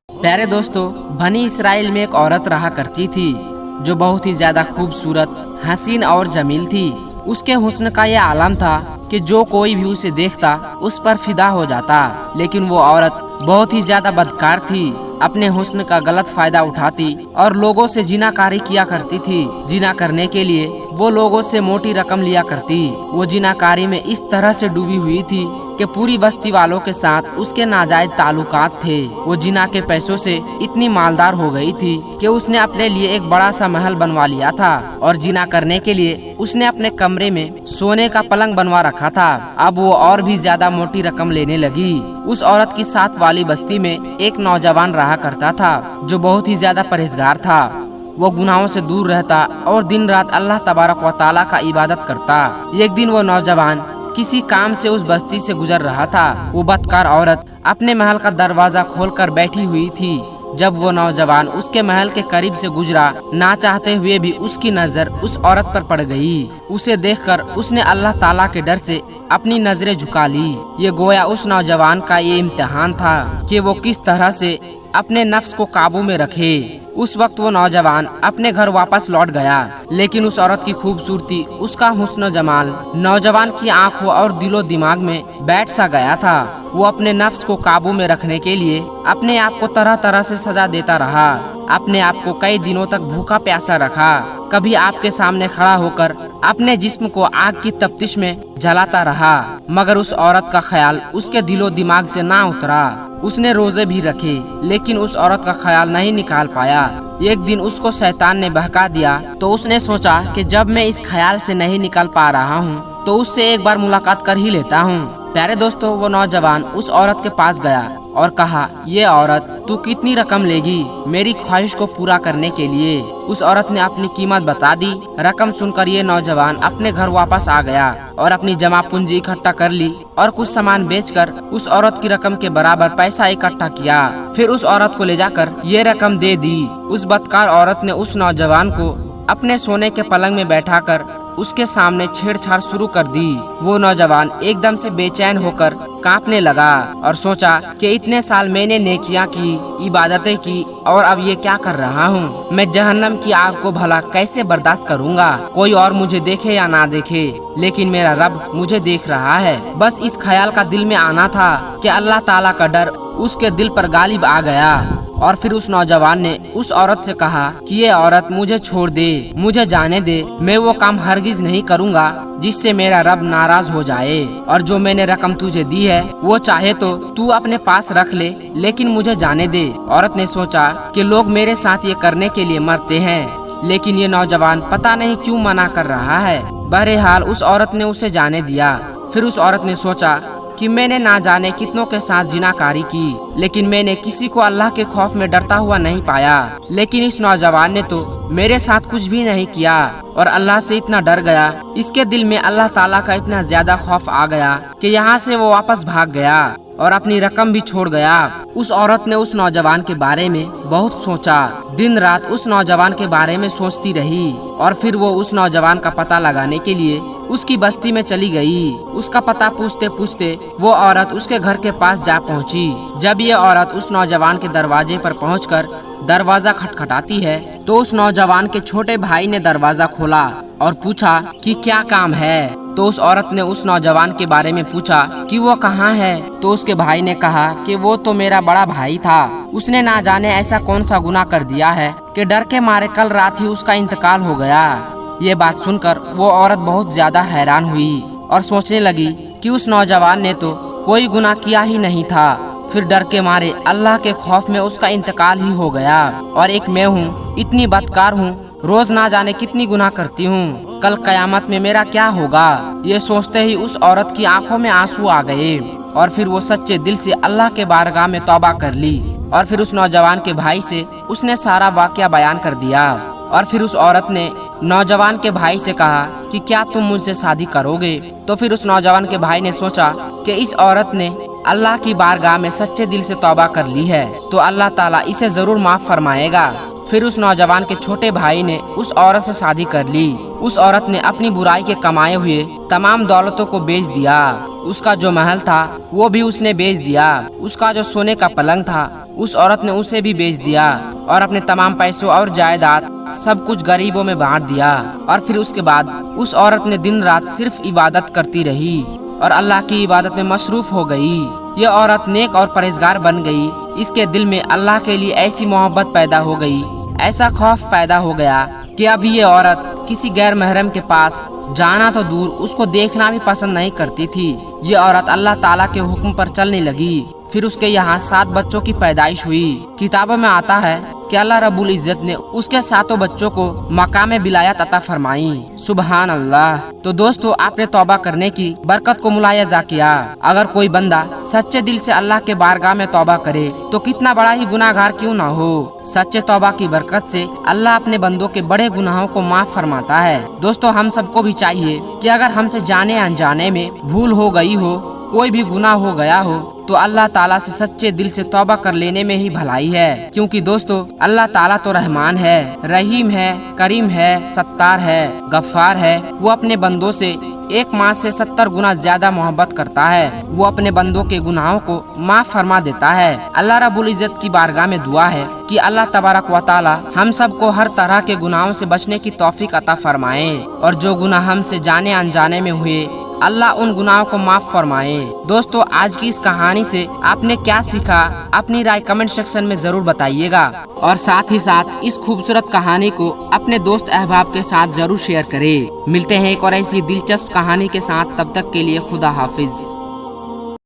प्यारे दोस्तों, बनी इसराइल में एक औरत रहा करती थी जो बहुत ही ज्यादा खूबसूरत, हसीन और जमील थी। उसके हुस्न का यह आलम था कि जो कोई भी उसे देखता उस पर फिदा हो जाता। लेकिन वो औरत बहुत ही ज्यादा बदकार थी, अपने हुस्न का गलत फायदा उठाती और लोगों से जिनाकारी किया करती थी। जिना करने के लिए वो लोगों से मोटी रकम लिया करती। वो जिनाकारी में इस तरह से डूबी हुई थी कि पूरी बस्ती वालों के साथ उसके नाजायज ताल्लुकात थे। वो जिना के पैसों से इतनी मालदार हो गई थी कि उसने अपने लिए एक बड़ा सा महल बनवा लिया था और जिना करने के लिए उसने अपने कमरे में सोने का पलंग बनवा रखा था। अब वो और भी ज्यादा मोटी रकम लेने लगी। उस औरत की साथ वाली बस्ती में एक नौजवान रहा करता था जो बहुत ही ज्यादा परहेजगार था। वो गुनाहों से दूर रहता और दिन रात अल्लाह तबारक व तआला का इबादत करता। एक दिन वो नौजवान किसी काम से उस बस्ती से गुजर रहा था। वो बदकार औरत अपने महल का दरवाजा खोलकर बैठी हुई थी। जब वो नौजवान उसके महल के करीब से गुजरा, ना चाहते हुए भी उसकी नजर उस औरत पर पड़ गई। उसे देखकर उसने अल्लाह ताला के डर से अपनी नजरें झुका ली। ये गोया उस नौजवान का ये इम्तिहान था कि वो किस तरह से अपने नफ्स को काबू में रखे। उस वक्त वो नौजवान अपने घर वापस लौट गया, लेकिन उस औरत की खूबसूरती, उसका हुस्न जमाल नौजवान की आंखों और दिलो दिमाग में बैठ सा गया था। वो अपने नफ्स को काबू में रखने के लिए अपने आप को तरह तरह से सजा देता रहा। अपने आप को कई दिनों तक भूखा प्यासा रखा। कभी आपके सामने खड़ा होकर अपने जिस्म को आग की तफ्तीश में जलाता रहा, मगर उस औरत का ख्याल उसके दिलो दिमाग से ना उतरा। उसने रोजे भी रखे, लेकिन उस औरत का ख्याल नहीं निकाल पाया। एक दिन उसको शैतान ने बहका दिया, तो उसने सोचा कि जब मैं इस ख्याल से नहीं निकल पा रहा हूँ तो उससे एक बार मुलाकात कर ही लेता हूँ। प्यारे दोस्तों, वो नौजवान उस औरत के पास गया और कहा, ये औरत, तू कितनी रकम लेगी मेरी ख्वाहिश को पूरा करने के लिए? उस औरत ने अपनी कीमत बता दी। रकम सुनकर ये नौजवान अपने घर वापस आ गया और अपनी जमा पूंजी इकट्ठा कर ली और कुछ सामान बेचकर उस औरत की रकम के बराबर पैसा इकट्ठा किया। फिर उस औरत को ले जाकर ये रकम दे दी। उस बदकार औरत ने उस नौजवान को अपने सोने के पलंग में बैठाकर उसके सामने छेड़छाड़ शुरू कर दी। वो नौजवान एकदम से बेचैन होकर कांपने लगा और सोचा कि इतने साल मैंने नेकियां की, इबादतें की, और अब ये क्या कर रहा हूँ? मैं जहन्नम की आग को भला कैसे बर्दाश्त करूँगा? कोई और मुझे देखे या ना देखे, लेकिन मेरा रब मुझे देख रहा है। बस इस ख्याल का दिल में आना था कि अल्लाह ताला का डर उसके दिल पर गालिब आ गया। और फिर उस नौजवान ने उस औरत से कहा कि ये औरत, मुझे छोड़ दे, मुझे जाने दे। मैं वो काम हरगिज नहीं करूँगा जिससे मेरा रब नाराज हो जाए। और जो मैंने रकम तुझे दी है वो चाहे तो तू अपने पास रख ले, लेकिन मुझे जाने दे। औरत ने सोचा कि लोग मेरे साथ ये करने के लिए मरते हैं, लेकिन ये नौजवान पता नहीं क्यों मना कर रहा है। बहरहाल उस औरत ने उसे जाने दिया। फिर उस औरत ने सोचा कि मैंने ना जाने कितनों के साथ जिनाकारी की, लेकिन मैंने किसी को अल्लाह के खौफ में डरता हुआ नहीं पाया। लेकिन इस नौजवान ने तो मेरे साथ कुछ भी नहीं किया और अल्लाह से इतना डर गया, इसके दिल में अल्लाह ताला का इतना ज्यादा खौफ आ गया कि यहाँ से वो वापस भाग गया और अपनी रकम भी छोड़ गया। उस औरत ने उस नौजवान के बारे में बहुत सोचा। दिन रात उस नौजवान के बारे में सोचती रही और फिर वो उस नौजवान का पता लगाने के लिए उसकी बस्ती में चली गई। उसका पता पूछते पूछते वो औरत उसके घर के पास जा पहुंची। जब ये औरत उस नौजवान के दरवाजे पर पहुंचकर दरवाजा खटखटाती है तो उस नौजवान के छोटे भाई ने दरवाजा खोला और पूछा कि क्या काम है। तो उस औरत ने उस नौजवान के बारे में पूछा कि वो कहाँ है। तो उसके भाई ने कहा कि वो तो मेरा बड़ा भाई था, उसने ना जाने ऐसा कौन सा गुनाह कर दिया है कि डर के मारे कल रात ही उसका इंतकाल हो गया। ये बात सुनकर वो औरत बहुत ज्यादा हैरान हुई और सोचने लगी कि उस नौजवान ने तो कोई गुनाह किया ही नहीं था, फिर डर के मारे अल्लाह के खौफ में उसका इंतकाल ही हो गया। और एक मैं हूँ, इतनी बदकार हूँ, रोज ना जाने कितनी गुनाह करती हूँ, कल कयामत में मेरा क्या होगा? ये सोचते ही उस औरत की आंखों में आंसू आ गए और फिर वो सच्चे दिल से अल्लाह के बारगाह में तौबा कर ली। और फिर उस नौजवान के भाई से उसने सारा वाकया बयान कर दिया। और फिर उस औरत ने नौजवान के भाई से कहा कि क्या तुम मुझसे शादी करोगे? तो फिर उस नौजवान के भाई ने सोचा कि इस औरत ने अल्लाह की बारगाह में सच्चे दिल से तौबा कर ली है तो अल्लाह ताला इसे जरूर माफ फरमाएगा। फिर उस नौजवान के छोटे भाई ने उस औरत से शादी कर ली। उस औरत ने अपनी बुराई के कमाए हुए तमाम दौलतों को बेच दिया। उसका जो महल था वो भी उसने बेच दिया। उसका जो सोने का पलंग था उस औरत ने उसे भी बेच दिया और अपने तमाम पैसों और जायदाद सब कुछ गरीबों में बांट दिया। और फिर उसके बाद उस औरत ने दिन रात सिर्फ इबादत करती रही और अल्लाह की इबादत में मशरूफ हो गई। ये औरत नेक और परहेजगार बन गई। इसके दिल में अल्लाह के लिए ऐसी मोहब्बत पैदा हो गई, ऐसा खौफ पैदा हो गया कि अब ये औरत किसी गैर महरम के पास जाना तो दूर, उसको देखना भी पसंद नहीं करती थी। ये औरत अल्लाह ताला के हुक्म पर चलने लगी। फिर उसके यहाँ 7 बच्चों की पैदाइश हुई। किताबों में आता है कि अल्लाह रब्बुल इज्जत ने उसके 7 बच्चों को मकाम बिलायत अता फरमाई। सुबहान अल्लाह। तो दोस्तों, आपने तौबा करने की बरकत को मुलायजा किया। अगर कोई बंदा सच्चे दिल से अल्लाह के बारगाह में तौबा करे तो कितना बड़ा ही गुनाहगार क्यों ना हो, सच्चे तौबा की बरकत से अल्लाह अपने बंदों के बड़े गुनाहों को माफ फरमाता है। दोस्तों, हम सबको भी चाहिए कि अगर हमसे जाने अनजाने में भूल हो गई हो, कोई भी गुनाह हो गया हो, तो अल्लाह ताला से सच्चे दिल से तौबा कर लेने में ही भलाई है। क्योंकि दोस्तों, अल्लाह ताला तो रहमान है, रहीम है, करीम है, सत्तार है, गफ्फार है। वो अपने बंदों से एक माँ से 70 गुना ज्यादा मोहब्बत करता है। वो अपने बंदों के गुनाहों को माफ फरमा देता है। अल्लाह रब्बुल इज्जत की बारगाह में दुआ है कि अल्लाह तबारक व तआला हम सबको हर तरह के गुनाहों से बचने की तौफीक अता फरमाए और जो गुनाह हमसे जाने अनजाने में हुए अल्लाह उन गुनाहों को माफ फरमाए। दोस्तों, आज की इस कहानी से आपने क्या सीखा, अपनी राय कमेंट सेक्शन में जरूर बताइएगा और साथ ही साथ इस खूबसूरत कहानी को अपने दोस्त अहबाब के साथ जरूर शेयर करें। मिलते हैं एक और ऐसी दिलचस्प कहानी के साथ, तब तक के लिए खुदा हाफिज।